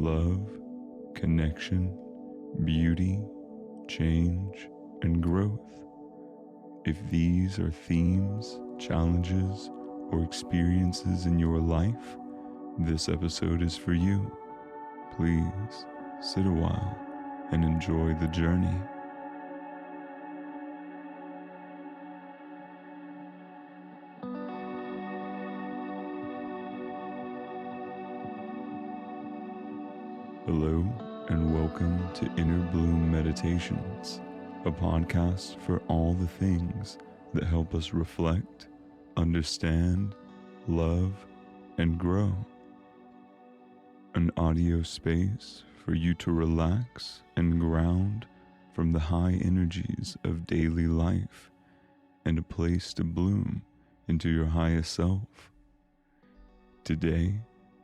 love, connection, beauty, change, and growth. If these are themes, challenges, or experiences in your life, this episode is for you. Please sit a while and enjoy the journey. Hello, and welcome to Inner Bloom Meditations, a podcast for all the things that help us reflect, understand, love, and grow. An audio space for you to relax and ground from the high energies of daily life, and a place to bloom into your highest self. Today,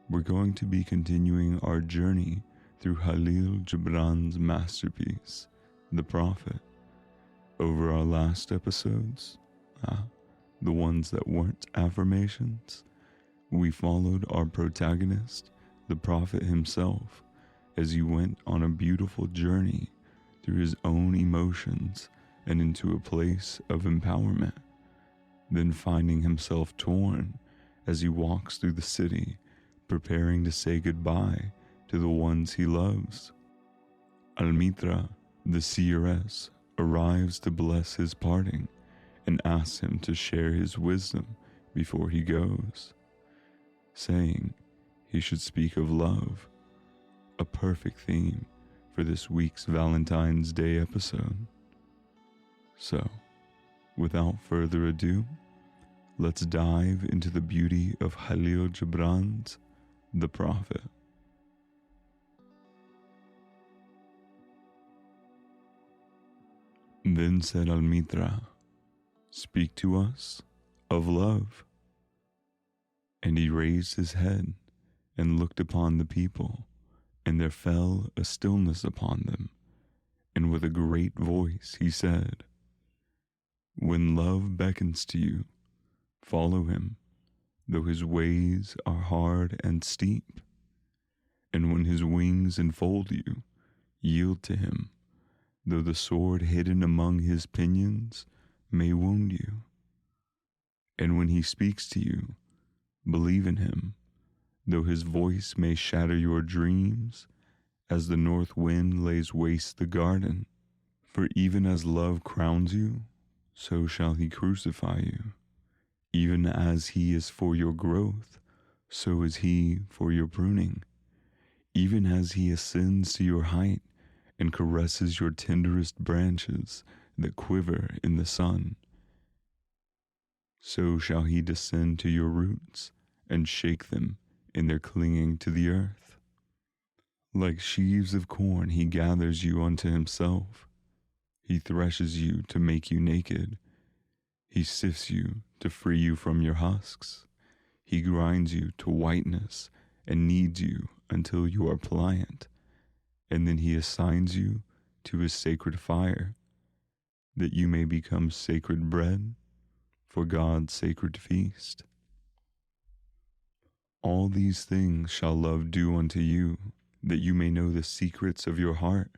we're going to be continuing our journey through Khalil Gibran's masterpiece, The Prophet. Over our last episodes, the ones that weren't affirmations, we followed our protagonist, the Prophet himself, as he went on a beautiful journey through his own emotions and into a place of empowerment, then finding himself torn as he walks through the city, preparing to say goodbye to the ones he loves. Al-Mitra, the seeress, arrives to bless his parting and asks him to share his wisdom before he goes, saying he should speak of love, a perfect theme for this week's Valentine's Day episode. So, without further ado, let's dive into the beauty of Khalil Gibran's The Prophet. Then said Al-Mitra, "Speak to us of love." And he raised his head and looked upon the people, and there fell a stillness upon them. And with a great voice he said, "When love beckons to you, follow him, though his ways are hard and steep. And when his wings enfold you, yield to him, though the sword hidden among his pinions may wound you. And when he speaks to you, believe in him, though his voice may shatter your dreams, as the north wind lays waste the garden. For even as love crowns you, so shall he crucify you. Even as he is for your growth, so is he for your pruning. Even as he ascends to your height and caresses your tenderest branches that quiver in the sun, so shall he descend to your roots and shake them in their clinging to the earth. Like sheaves of corn he gathers you unto himself. He threshes you to make you naked. He sifts you to free you from your husks. He grinds you to whiteness and kneads you until you are pliant. And then he assigns you to his sacred fire, that you may become sacred bread for God's sacred feast. All these things shall love do unto you, that you may know the secrets of your heart,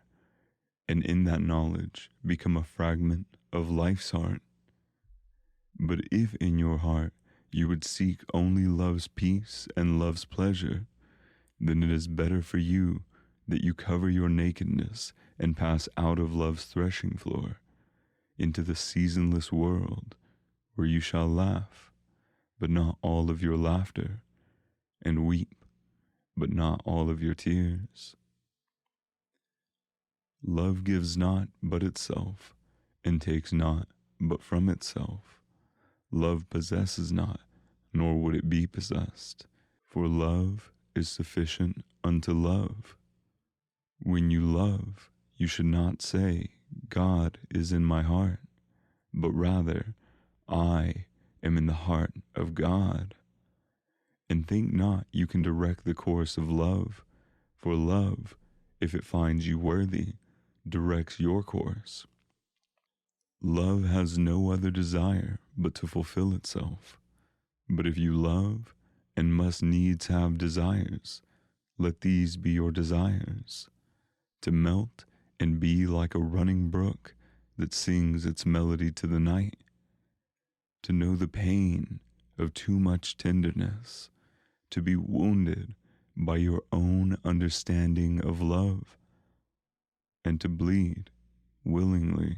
and in that knowledge become a fragment of life's heart. But if in your heart you would seek only love's peace and love's pleasure, then it is better for you that you cover your nakedness and pass out of love's threshing floor into the seasonless world, where you shall laugh, but not all of your laughter, and weep, but not all of your tears. Love gives not but itself, and takes not but from itself. Love possesses not, nor would it be possessed, for love is sufficient unto love. When you love, you should not say, God is in my heart, but rather, I am in the heart of God. And think not you can direct the course of love, for love, if it finds you worthy, directs your course. Love has no other desire but to fulfill itself. But if you love and must needs have desires, Let these be your desires, to melt and be like a running brook that sings its melody to the night, to know the pain of too much tenderness, to be wounded by your own understanding of love, and to bleed willingly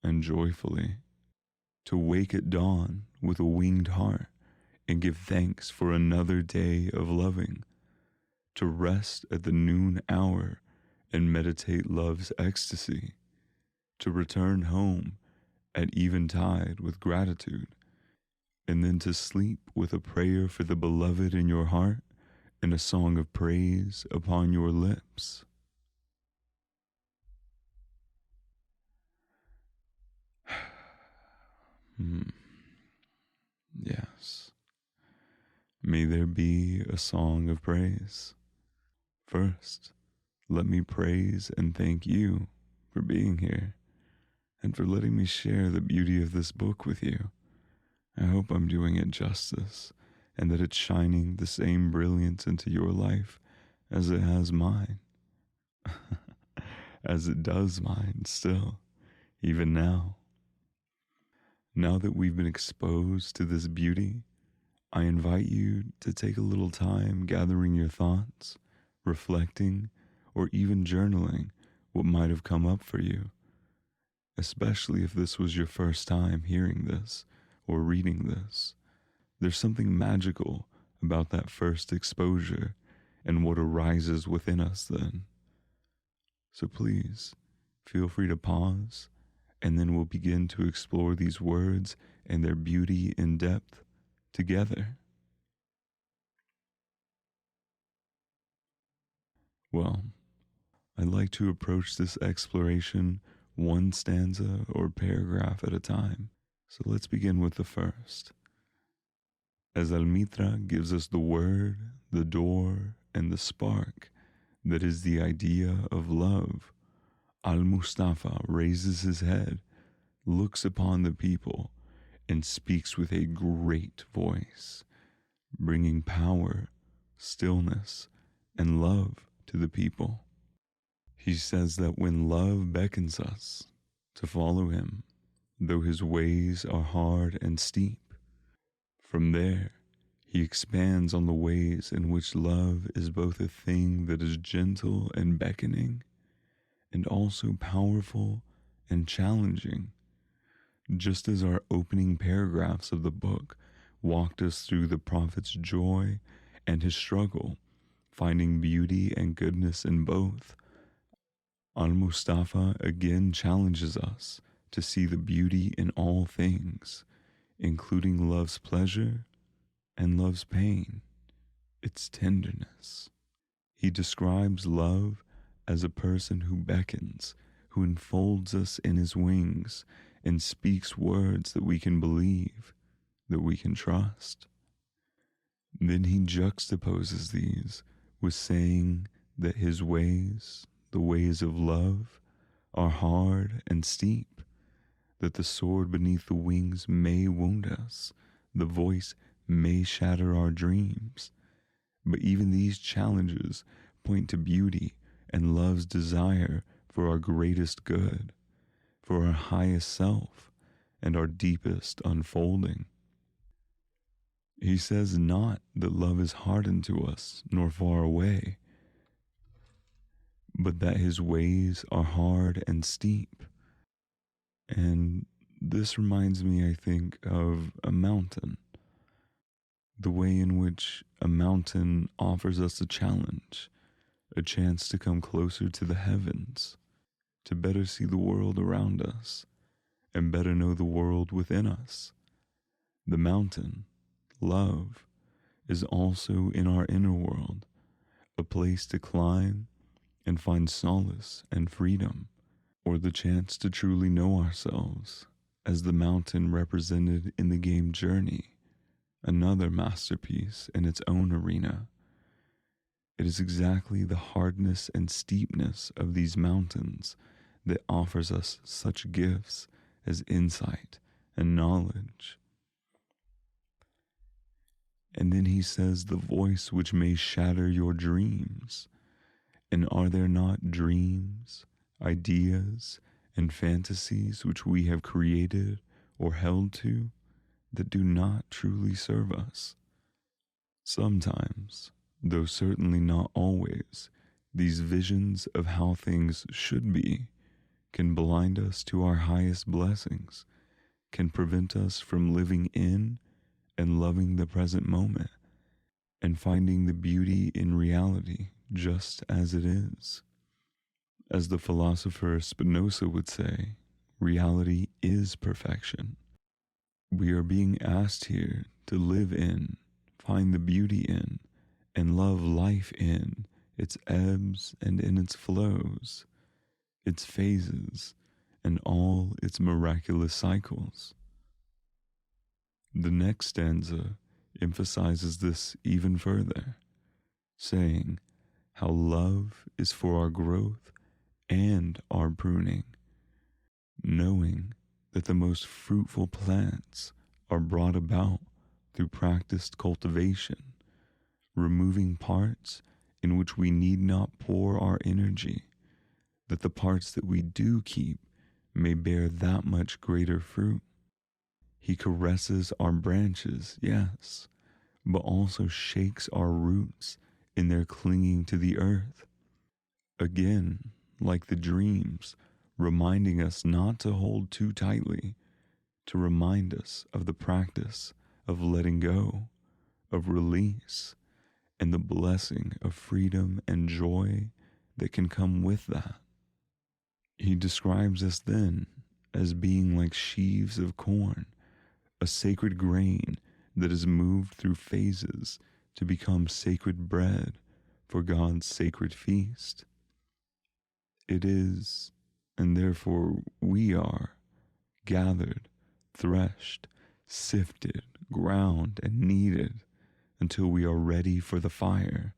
and joyfully, to wake at dawn with a winged heart and give thanks for another day of loving, to rest at the noon hour and meditate love's ecstasy, to return home at eventide with gratitude, and then to sleep with a prayer for the beloved in your heart and a song of praise upon your lips. Yes. May there be a song of praise. First, let me praise and thank you for being here and for letting me share the beauty of this book with you. I hope I'm doing it justice and that it's shining the same brilliance into your life as it has mine, as it does mine still, even now. Now that we've been exposed to this beauty, I invite you to take a little time gathering your thoughts, reflecting, or even journaling what might have come up for you, especially if this was your first time hearing this or reading this. There's something magical about that first exposure and what arises within us then. So please, feel free to pause, and then we'll begin to explore these words and their beauty in depth together. Well, I'd like to approach this exploration one stanza or paragraph at a time. So let's begin with the first. As Almitra gives us the word, the door, and the spark that is the idea of love, Al-Mustafa raises his head, looks upon the people, and speaks with a great voice, bringing power, stillness, and love to the people. He says that when love beckons us to follow him, though his ways are hard and steep, from there he expands on the ways in which love is both a thing that is gentle and beckoning, and also powerful and challenging, just as our opening paragraphs of the book walked us through the prophet's joy and his struggle, finding beauty and goodness in both. Al-Mustafa again challenges us to see the beauty in all things, including love's pleasure and love's pain, its tenderness. He describes love as a person who beckons, who enfolds us in his wings and speaks words that we can believe, that we can trust. Then he juxtaposes these with saying that his ways, the ways of love, are hard and steep, that the sword beneath the wings may wound us, the voice may shatter our dreams, but even these challenges point to beauty and love's desire for our greatest good, for our highest self, and our deepest unfolding. He says not that love is hardened to us nor far away, but that his ways are hard and steep. And this reminds me, I think, of a mountain. The way in which a mountain offers us a challenge, a chance to come closer to the heavens, to better see the world around us, and better know the world within us. The mountain, love, is also in our inner world, a place to climb and find solace and freedom, or the chance to truly know ourselves, as the mountain represented in the game Journey, another masterpiece in its own arena. It is exactly the hardness and steepness of these mountains that offers us such gifts as insight and knowledge. And then he says, the voice which may shatter your dreams. And are there not dreams, ideas, and fantasies which we have created or held to that do not truly serve us? Sometimes, though certainly not always, these visions of how things should be can blind us to our highest blessings, can prevent us from living in and loving the present moment and finding the beauty in reality just as it is. As the philosopher Spinoza would say, reality is perfection. We are being asked here to live in, find the beauty in, and love life in its ebbs and in its flows, its phases, and all its miraculous cycles. The next stanza emphasizes this even further, saying how love is for our growth and our pruning, knowing that the most fruitful plants are brought about through practiced cultivation, removing parts in which we need not pour our energy, that the parts that we do keep may bear that much greater fruit. He caresses our branches, yes, but also shakes our roots in their clinging to the earth. Again, like the dreams, reminding us not to hold too tightly, to remind us of the practice of letting go, of release, and the blessing of freedom and joy that can come with that. He describes us then as being like sheaves of corn, a sacred grain that is moved through phases to become sacred bread for God's sacred feast. It is, and therefore we are, gathered, threshed, sifted, ground, and kneaded until we are ready for the fire.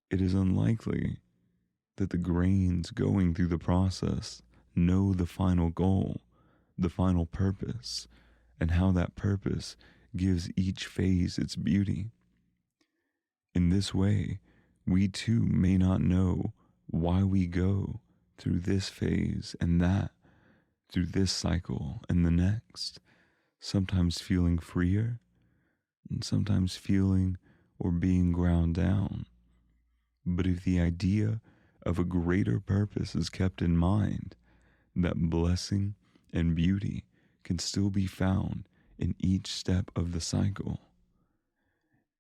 It is unlikely that the grains going through the process know the final goal, the final purpose, and how that purpose gives each phase its beauty. In this way, we too may not know why we go through this phase and that, through this cycle and the next, sometimes feeling freer and sometimes feeling or being ground down. But if the idea of a greater purpose is kept in mind, that blessing and beauty can still be found in each step of the cycle.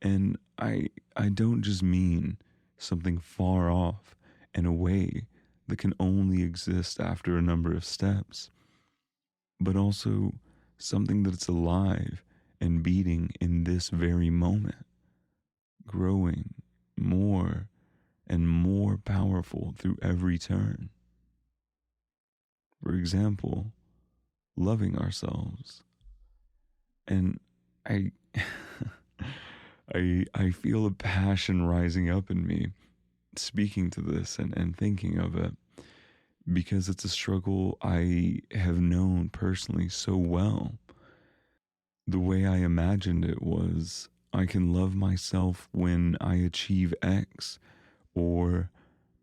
And I don't just mean something far off and away that can only exist after a number of steps, but also something that's alive and beating in this very moment, growing more and more powerful through every turn. For example, loving ourselves. And I I feel a passion rising up in me speaking to this and thinking of it, because it's a struggle I have known personally so well. The way I imagined it was, I can love myself when I achieve X, or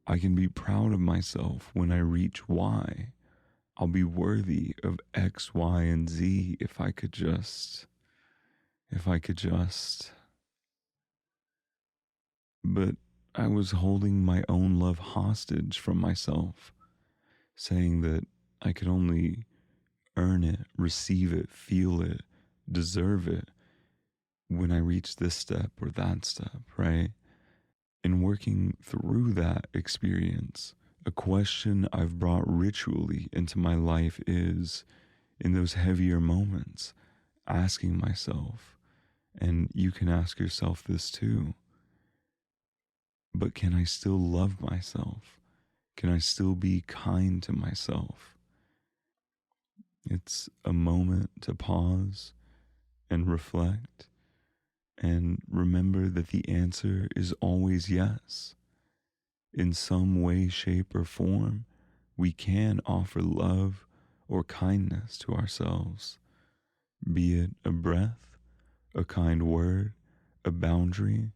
I can be proud of myself when I reach Y. I'll be worthy of X, Y, and Z if I could just. But I was holding my own love hostage from myself, saying that I could only earn it, receive it, feel it, deserve it when I reach this step or that step, right? In working through that experience, a question I've brought ritually into my life is, in those heavier moments, asking myself, and you can ask yourself this too, but can I still love myself? Can I still be kind to myself? It's a moment to pause and reflect and remember that the answer is always yes. In some way, shape, or form, we can offer love or kindness to ourselves, be it a breath, a kind word, a boundary,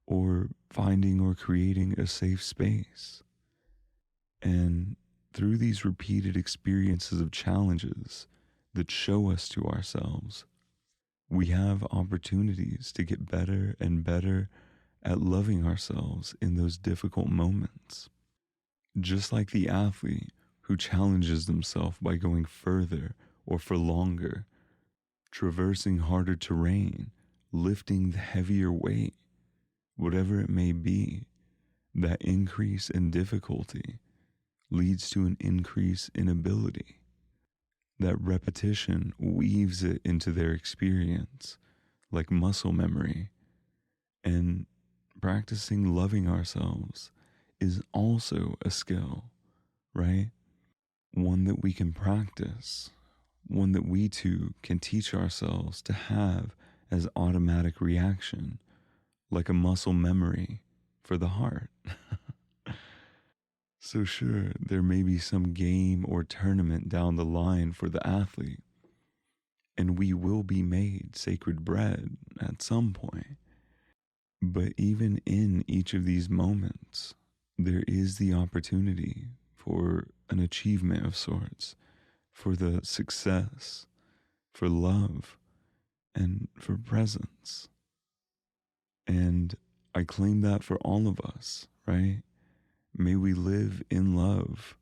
or finding or creating a safe space. And through these repeated experiences of challenges that show us to ourselves, we have opportunities to get better and better at loving ourselves in those difficult moments. Just like the athlete who challenges themselves by going further or for longer, traversing harder terrain, lifting the heavier weight, whatever it may be, that increase in difficulty leads to an increase in ability. That repetition weaves it into their experience like muscle memory. And practicing loving ourselves is also a skill, right? One that we can practice, one that we too can teach ourselves to have as automatic reaction, like a muscle memory for the heart. So sure, there may be some game or tournament down the line for the athlete, and we will be made sacred bread at some point. But even in each of these moments, there is the opportunity for an achievement of sorts, for the success, for love, and for presence. And I claim that for all of us, right? May we live in love,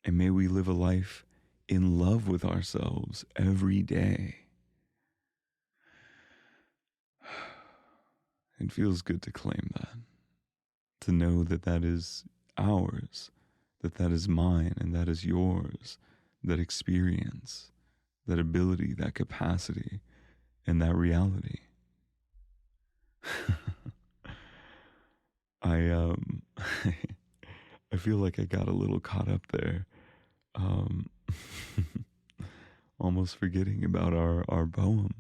and may we live a life in love with ourselves every day. It feels good to claim that, to know that that is ours, that that is mine and that is yours, that experience, that ability, that capacity, and that reality. I I feel like I got a little caught up there, um, almost forgetting about our poem.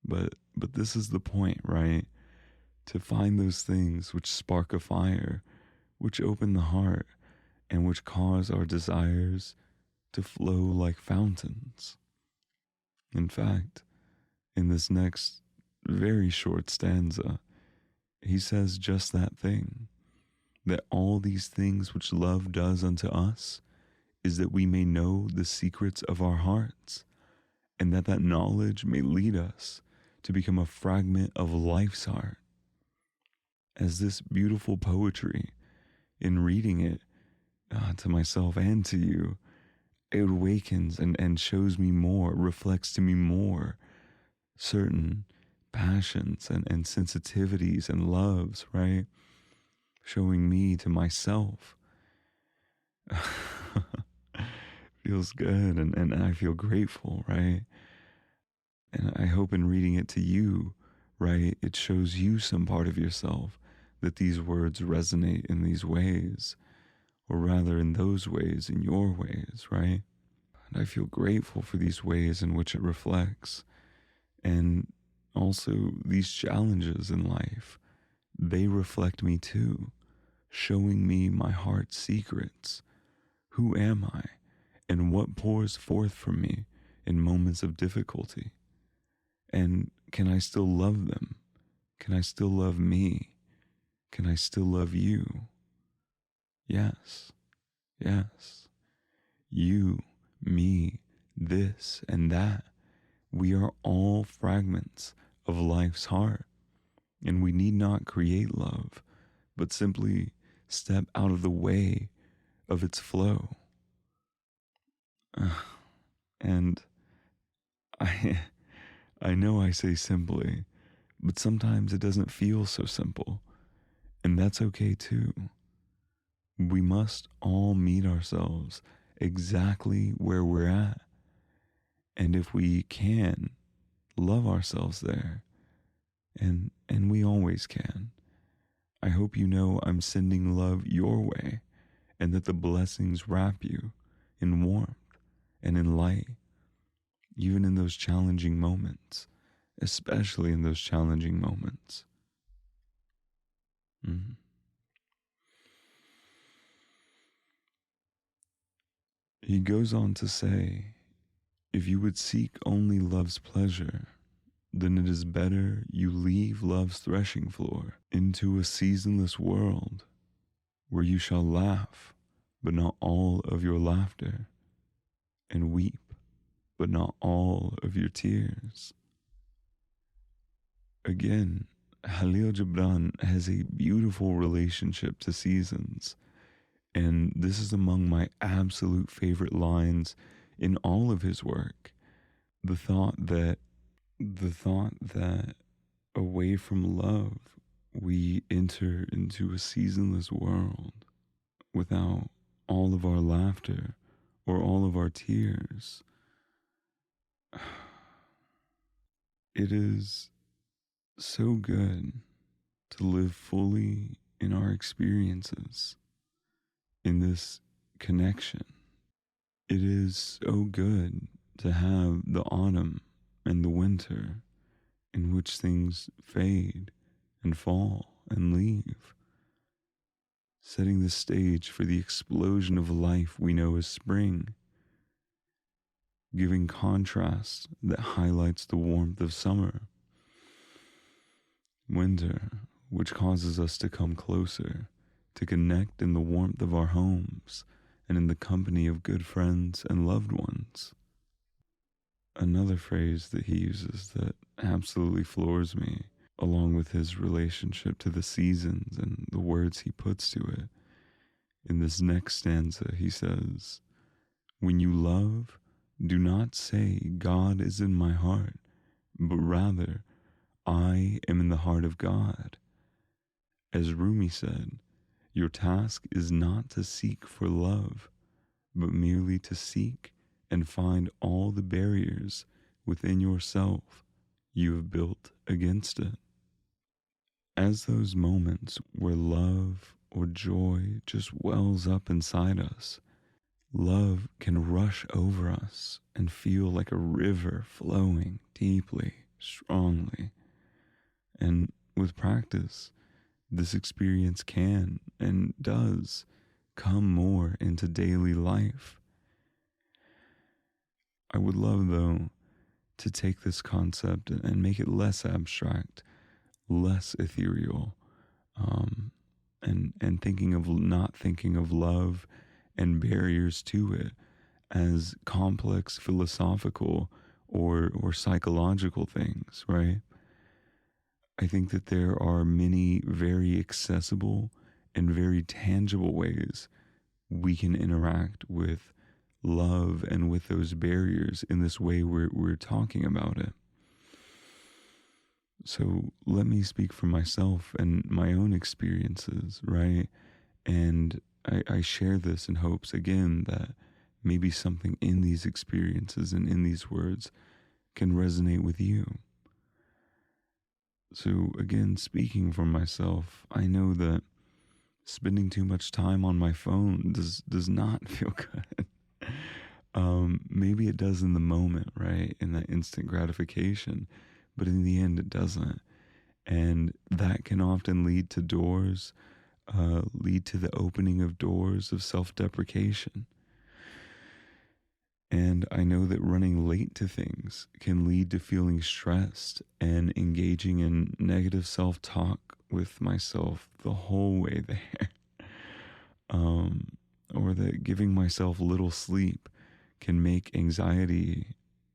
But this is the point, right? To find those things which spark a fire, which open the heart, and which cause our desires to flow like fountains. In fact, in this next very short stanza, he says just that thing, that all these things which love does unto us is that we may know the secrets of our hearts, and that that knowledge may lead us to become a fragment of life's heart. As this beautiful poetry, in reading it to myself and to you, it awakens and shows me more, reflects to me more certain passions and sensitivities and loves, right? Showing me to myself. Feels good, and I feel grateful, right? And I hope in reading it to you, right, it shows you some part of yourself that these words resonate in these ways, or rather in those ways, in your ways, right? And I feel grateful for these ways in which it reflects. And also these challenges in life, they reflect me too, showing me my heart's secrets. Who am I? And what pours forth from me in moments of difficulty? And can I still love them? Can I still love me? Can I still love you? Yes, yes. You, me, this, and that. We are all fragments of life's heart, and we need not create love, but simply step out of the way of its flow. And I, I know I say simply, but sometimes it doesn't feel so simple, and that's okay too. We must all meet ourselves exactly where we're at, and if we can, love ourselves there, and we always can. I hope you know I'm sending love your way, and that the blessings wrap you in warmth and in light, even in those challenging moments, especially in those challenging moments. Mm-hmm. He goes on to say, if you would seek only love's pleasure, then it is better you leave love's threshing floor into a seasonless world where you shall laugh, but not all of your laughter, and weep, but not all of your tears. Again, Khalil Gibran has a beautiful relationship to seasons, and this is among my absolute favorite lines in all of his work. The thought that away from love we enter into a seasonless world without all of our laughter or all of our tears. It is so good to live fully in our experiences, in this connection. It is so good to have the autumn and the winter in which things fade and fall and leave, setting the stage for the explosion of life we know as spring, giving contrast that highlights the warmth of summer, winter, which causes us to come closer, to connect in the warmth of our homes and in the company of good friends and loved ones. Another phrase that he uses that absolutely floors me, along with his relationship to the seasons and the words he puts to it. In this next stanza, he says, "When you love, do not say God is in my heart, but rather I am in the heart of God." As Rumi said, your task is not to seek for love, but merely to seek and find all the barriers within yourself you have built against it. As those moments where love or joy just wells up inside us, love can rush over us and feel like a river flowing deeply, strongly. And with practice, this experience can and does come more into daily life. I would love, though, to take this concept and make it less abstract, less ethereal, and thinking of not thinking of love and barriers to it as complex philosophical or psychological things, right? I think that there are many very accessible and very tangible ways we can interact with love and with those barriers in this way we're talking about it. So let me speak for myself and my own experiences, right? And I share this in hopes, again, that maybe something in these experiences and in these words can resonate with you. So, again, speaking for myself, I know that spending too much time on my phone does not feel good. Maybe it does in the moment, right? In that instant gratification, but in the end, it doesn't. And that can often lead to lead to the opening of doors of self-deprecation. And I know that running late to things can lead to feeling stressed and engaging in negative self-talk with myself the whole way there. Or that giving myself little sleep can make anxiety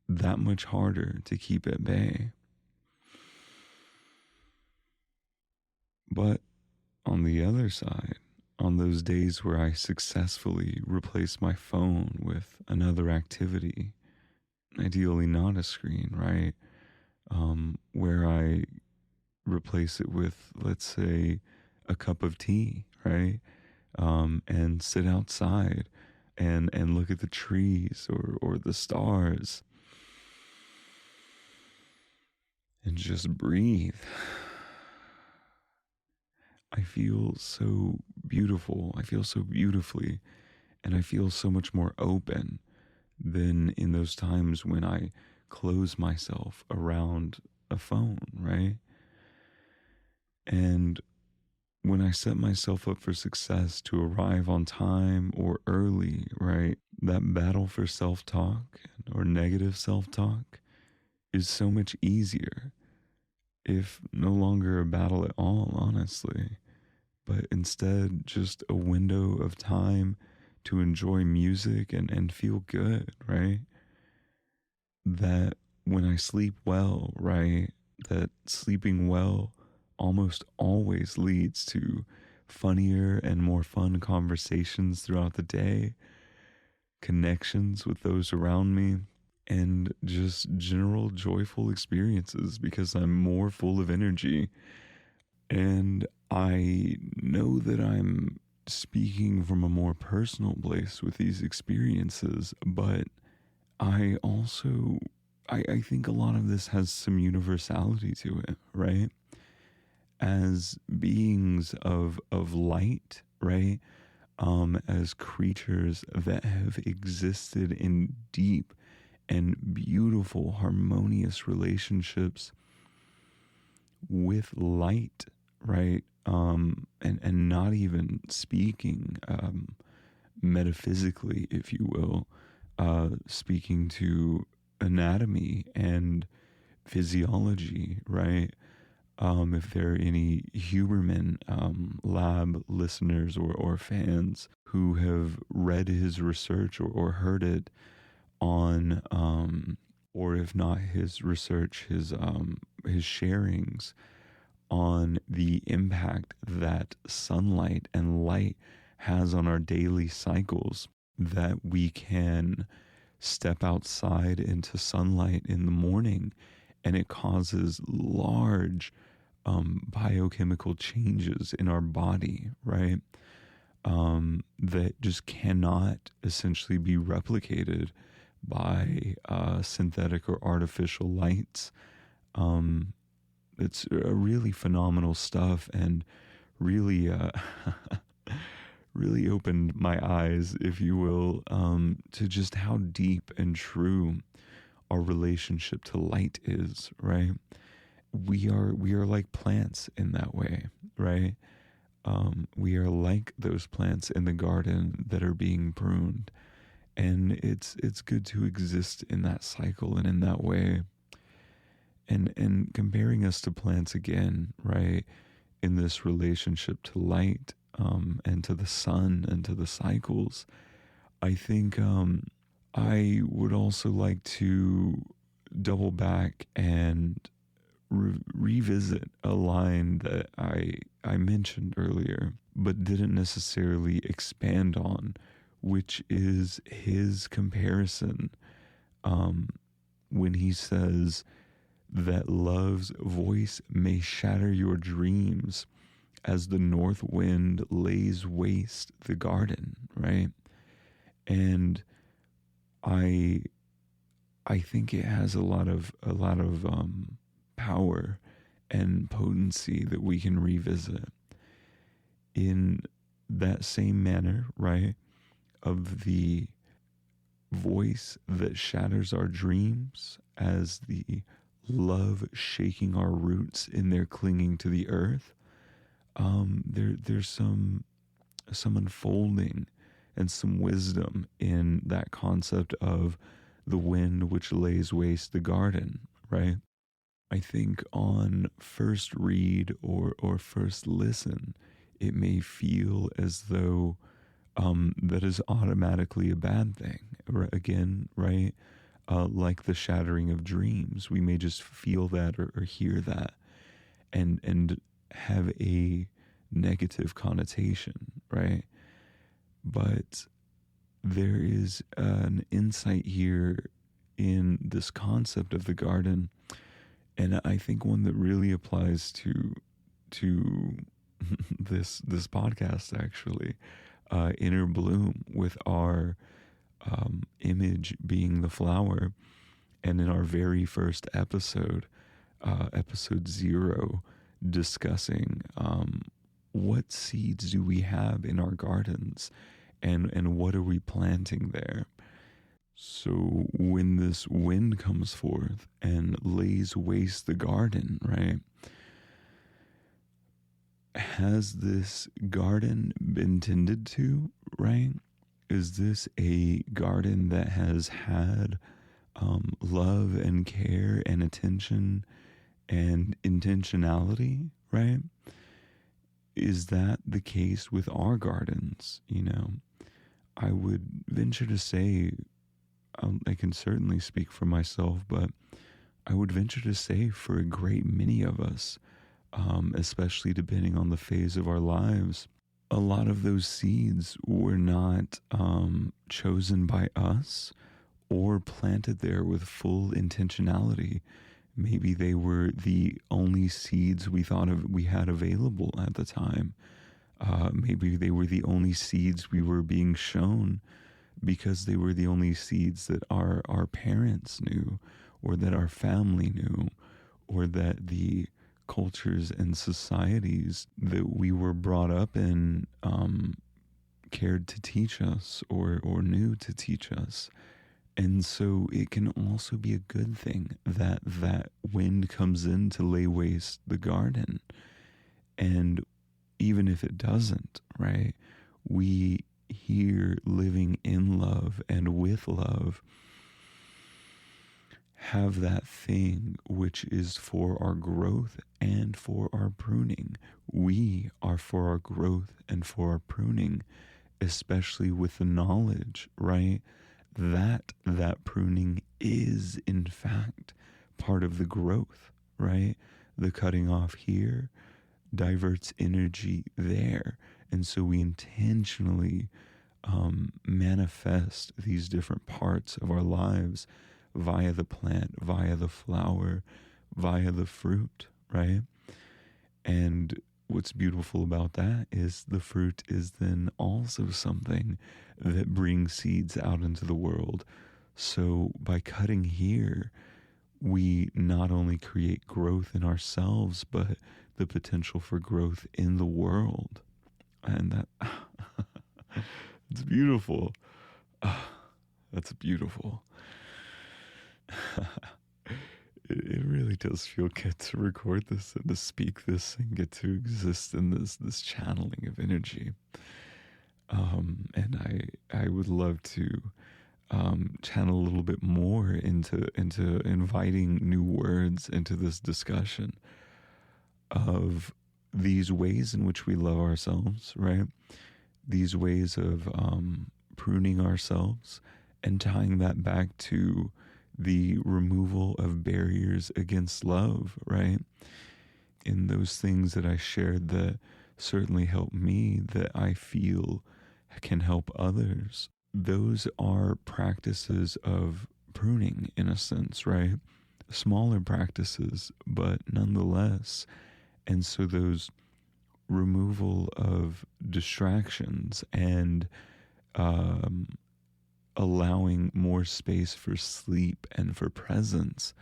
that much harder to keep at bay. But on the other side, on those days where I successfully replace my phone with another activity, ideally not a screen, right? Where I replace it with, let's say, a cup of tea, right? And sit outside and look at the trees or the stars and just breathe. I feel so beautiful. I feel so beautifully, and I feel so much more open than in those times when I close myself around a phone, right? And when I set myself up for success to arrive on time or early, right? That battle for self-talk or negative self-talk is so much easier, if no longer a battle at all, honestly, but instead just a window of time to enjoy music and feel good, right? That when I sleep well, right, that sleeping well almost always leads to funnier and more fun conversations throughout the day, connections with those around me, and just general joyful experiences because I'm more full of energy. And I know that I'm speaking from a more personal place with these experiences, but I also I think a lot of this has some universality to it, right? As beings of light, right? As creatures that have existed in deep and beautiful, harmonious relationships with light, right? And not even speaking metaphysically, if you will, speaking to anatomy and physiology, right? If there are any Huberman lab listeners or fans who have read his research or heard it on, or if not his research, his sharings on the impact that sunlight and light has on our daily cycles, that we can step outside into sunlight in the morning and it causes large biochemical changes in our body, right? That just cannot essentially be replicated by synthetic or artificial lights. It's really phenomenal stuff, and really, really opened my eyes, if you will, to just how deep and true our relationship to light is. Right? We are like plants in that way, right? We are like those plants in the garden that are being pruned, and it's good to exist in that cycle and in that way. And comparing us to plants again, right, in this relationship to light, and to the sun and to the cycles, I think I would also like to double back and revisit a line that I mentioned earlier, but didn't necessarily expand on, which is his comparison, when he says that love's voice may shatter your dreams as the north wind lays waste the garden, right? And I I think it has a lot of power and potency that we can revisit in that same manner, right? Of the voice that shatters our dreams as the love shaking our roots in their clinging to the earth. There's some unfolding and some wisdom in that concept of the wind which lays waste the garden, right? I think on first read or first listen, it may feel as though that is automatically a bad thing. Again, right? Like the shattering of dreams, we may just feel that or hear that and have a negative connotation, right? But there is an insight here in this concept of the garden, and I think one that really applies to this podcast, actually, inner bloom, with our image being the flower, and in our very first episode, episode 0, discussing what seeds do we have in our gardens, and what are we planting there. So when this wind comes forth and lays waste the garden, right? Has this garden been tended to, right? Is this a garden that has had love and care and attention and intentionality, right? Is that the case with our gardens? I would venture to say, I can certainly speak for myself, but I would venture to say for a great many of us, especially depending on the phase of our lives, a lot of those seeds were not chosen by us or planted there with full intentionality. Maybe they were the only seeds we thought of we had available at the time. Maybe they were the only seeds we were being shown because they were the only seeds that our parents knew, or that our family knew, or that the cultures and societies that we were brought up in cared to teach us, or knew to teach us. And so it can also be a good thing that that wind comes in to lay waste the garden. And even if it doesn't, right, we here living in love and with love have that thing which is for our growth and for our pruning. We are for our growth and for our pruning, especially with the knowledge, right, that pruning is in fact part of the growth, right? The cutting off here diverts energy there. And so we intentionally manifest these different parts of our lives via the plant, via the flower, via the fruit, right? And what's beautiful about that is the fruit is then also something that brings seeds out into the world. So by cutting here, we not only create growth in ourselves, but the potential for growth in the world. And that, it's beautiful. That's beautiful. It really does feel good to record this and to speak this and get to exist in this channeling of energy. And I would love to channel a little bit more into inviting new words into this discussion of these ways in which we love ourselves, right? These ways of pruning ourselves and tying that back to the removal of barriers against love, right? In those things that I shared that certainly help me, that I feel can help others, those are practices of pruning in a sense, right? Smaller practices, but nonetheless. And so those removal of distractions and allowing more space for sleep and for presence,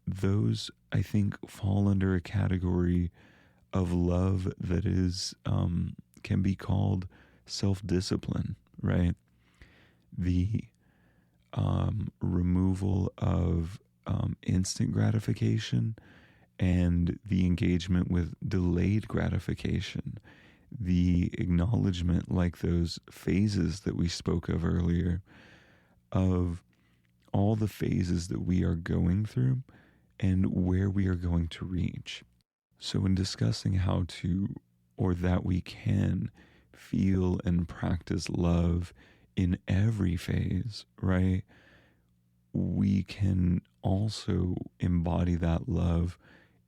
those I think fall under a category of love that is can be called self-discipline, right? The removal of instant gratification and the engagement with delayed gratification, the acknowledgement, like those phases that we spoke of earlier, of all the phases that we are going through and where we are going to reach. So, in discussing how to, or that we can, feel and practice love in every phase, right? We can also embody that love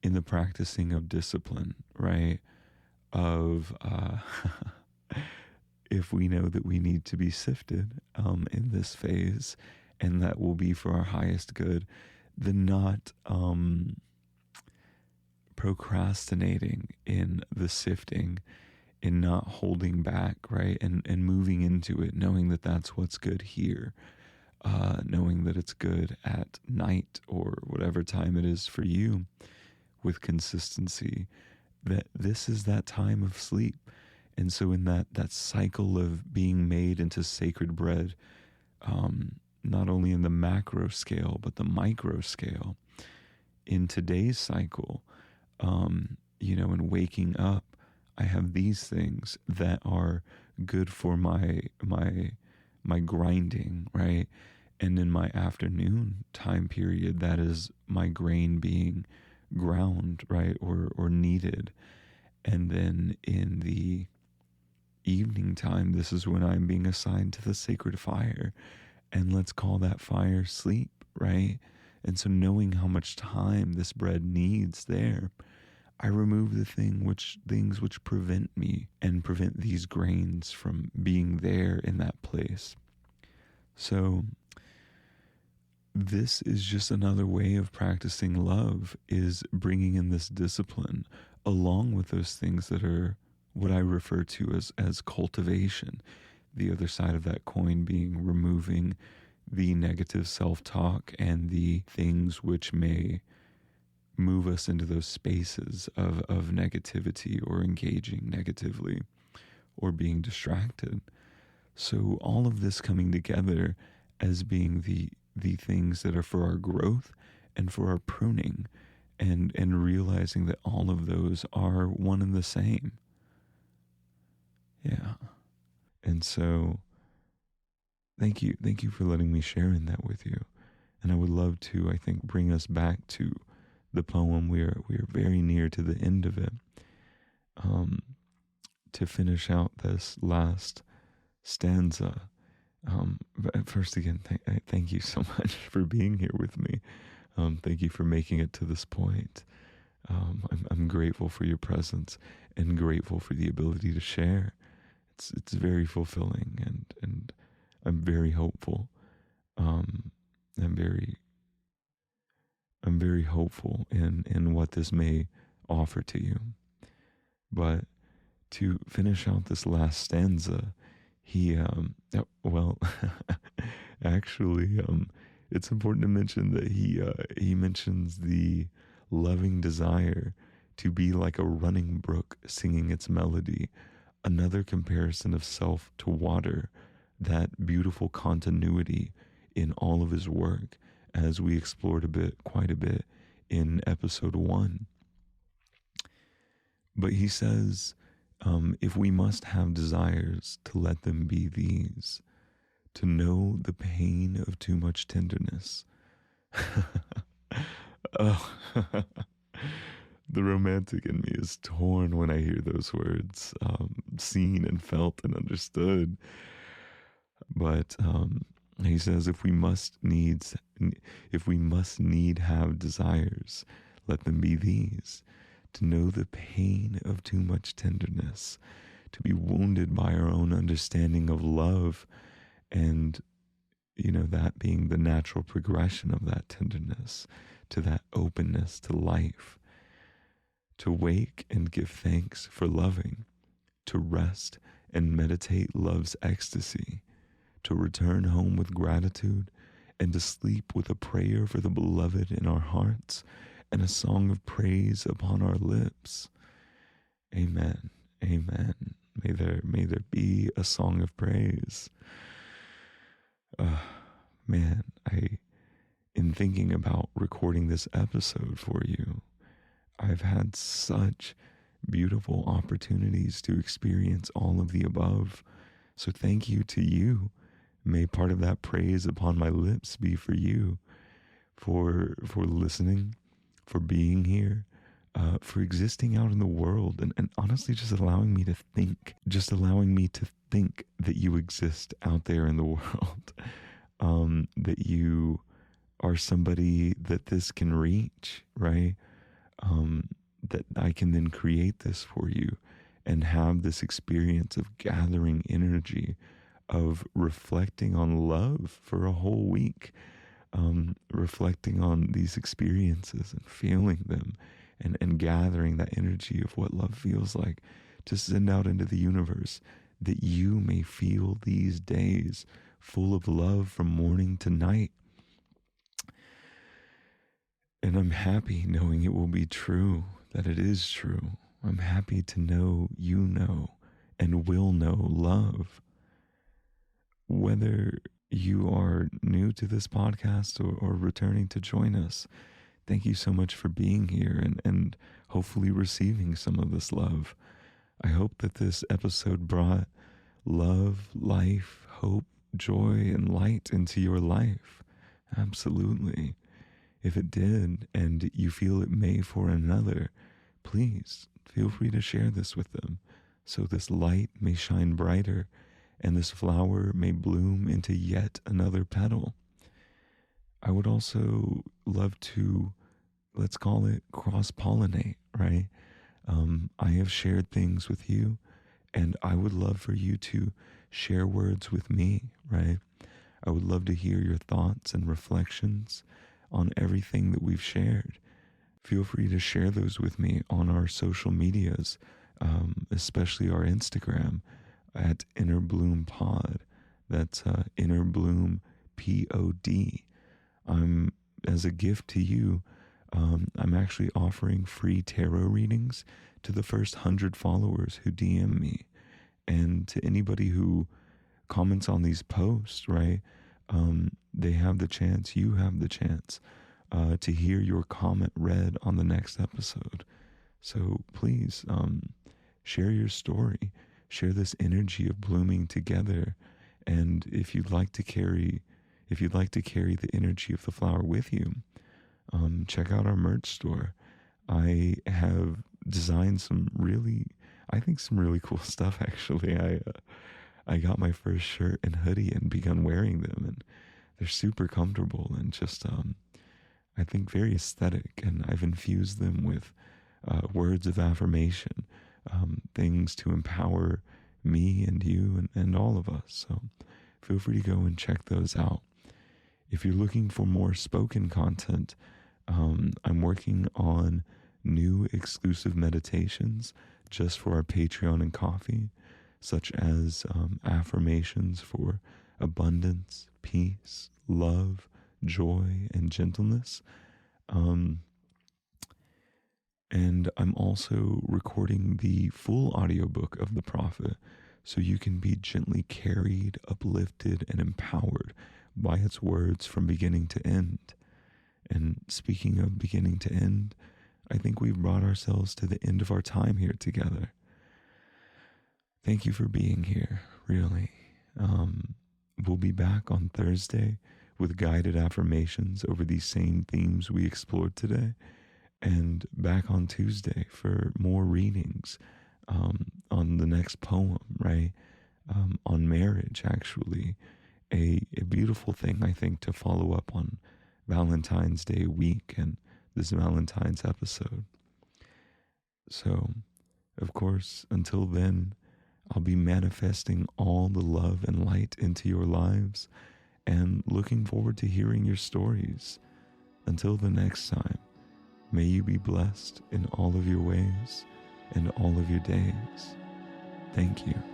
in the practicing of discipline, right? Of if we know that we need to be sifted in this phase, and that will be for our highest good, then not procrastinating in the sifting, in not holding back, right? And moving into it, knowing that that's what's good here, knowing that it's good at night or whatever time it is for you, with consistency, that this is that time of sleep. And so in that cycle of being made into sacred bread, not only in the macro scale, but the micro scale, in today's cycle, in waking up, I have these things that are good for my grinding, right? And in my afternoon time period, that is my grain being ground, right, or kneaded. And then in the evening time, this is when I'm being assigned to the sacred fire. And let's call that fire sleep, right? And so knowing how much time this bread needs there, I remove the things which prevent me and prevent these grains from being there in that place. So this is just another way of practicing love, is bringing in this discipline along with those things that are what I refer to as cultivation. The other side of that coin being removing the negative self-talk and the things which may move us into those spaces of negativity or engaging negatively or being distracted. So all of this coming together as being the things that are for our growth and for our pruning, and realizing that all of those are one and the same. Yeah. And so thank you for letting me share in that with you. And I would love to, I think, bring us back to the poem. We are very near to the end of it. To finish out this last stanza. But first, again, thank you so much for being here with me. Thank you for making it to this point. I'm grateful for your presence and grateful for the ability to share. It's very fulfilling, and I'm very hopeful. I'm very hopeful in what this may offer to you. But to finish out this last stanza, he well, actually, it's important to mention that he mentions the loving desire to be like a running brook singing its melody, another comparison of self to water, that beautiful continuity in all of his work, as we explored quite a bit in episode 1. But he says, if we must have desires, to let them be these: to know the pain of too much tenderness. Oh, the romantic in me is torn when I hear those words, seen and felt and understood. But he says, if we must need have desires, let them be these: to know the pain of too much tenderness, to be wounded by our own understanding of love, and that being the natural progression of that tenderness to that openness to life, to wake and give thanks for loving, to rest and meditate love's ecstasy, to return home with gratitude, and to sleep with a prayer for the beloved in our hearts and a song of praise upon our lips. Amen. Amen. May there be a song of praise. Man, in thinking about recording this episode for you, I've had such beautiful opportunities to experience all of the above. So thank you to you. May part of that praise upon my lips be for you, for listening, for being here, for existing out in the world, and honestly just allowing me to think that you exist out there in the world, that you are somebody that this can reach, right? That I can then create this for you and have this experience of gathering energy, of reflecting on love for a whole week, reflecting on these experiences and feeling them, and gathering that energy of what love feels like to send out into the universe, that you may feel these days full of love from morning to night. And I'm happy knowing it will be true, that it is true. I'm happy to know you know and will know love. Whether you are new to this podcast or returning to join us, thank you so much for being here and hopefully receiving some of this love. I hope that this episode brought love, life, hope, joy and light into your life. Absolutely. If it did and you feel it may for another, please feel free to share this with them so this light may shine brighter and this flower may bloom into yet another petal. I would also love to, let's call it cross pollinate, right? I have shared things with you, and I would love for you to share words with me, right? I would love to hear your thoughts and reflections on everything that we've shared. Feel free to share those with me on our social medias, especially our Instagram at Inner Bloom Pod. That's Inner Bloom POD. I'm, as a gift to you, I'm actually offering free tarot readings to the first 100 followers who DM me, and to anybody who comments on these posts, right? They have the chance, you have the chance to hear your comment read on the next episode. So please share your story, share this energy of blooming together. And if you'd like to carry the energy of the flower with you, check out our merch store. I have designed some really cool stuff. Actually, I got my first shirt and hoodie and begun wearing them, and they're super comfortable and just I think very aesthetic. And I've infused them with words of affirmation, things to empower me and you and all of us. So feel free to go and check those out. If you're looking for more spoken content, I'm working on new exclusive meditations just for our Patreon and Coffee, such as affirmations for abundance, peace, love, joy, and gentleness. And I'm also recording the full audiobook of The Prophet so you can be gently carried, uplifted, and empowered by its words from beginning to end. And speaking of beginning to end, I think we've brought ourselves to the end of our time here together. Thank you for being here, really. We'll be back on Thursday with guided affirmations over these same themes we explored today, and back on Tuesday for more readings on the next poem, right? On marriage, actually. A beautiful thing, I think, to follow up on Valentine's Day week and this Valentine's episode. So, of course, until then, I'll be manifesting all the love and light into your lives and looking forward to hearing your stories. Until the next time, may you be blessed in all of your ways and all of your days. Thank you.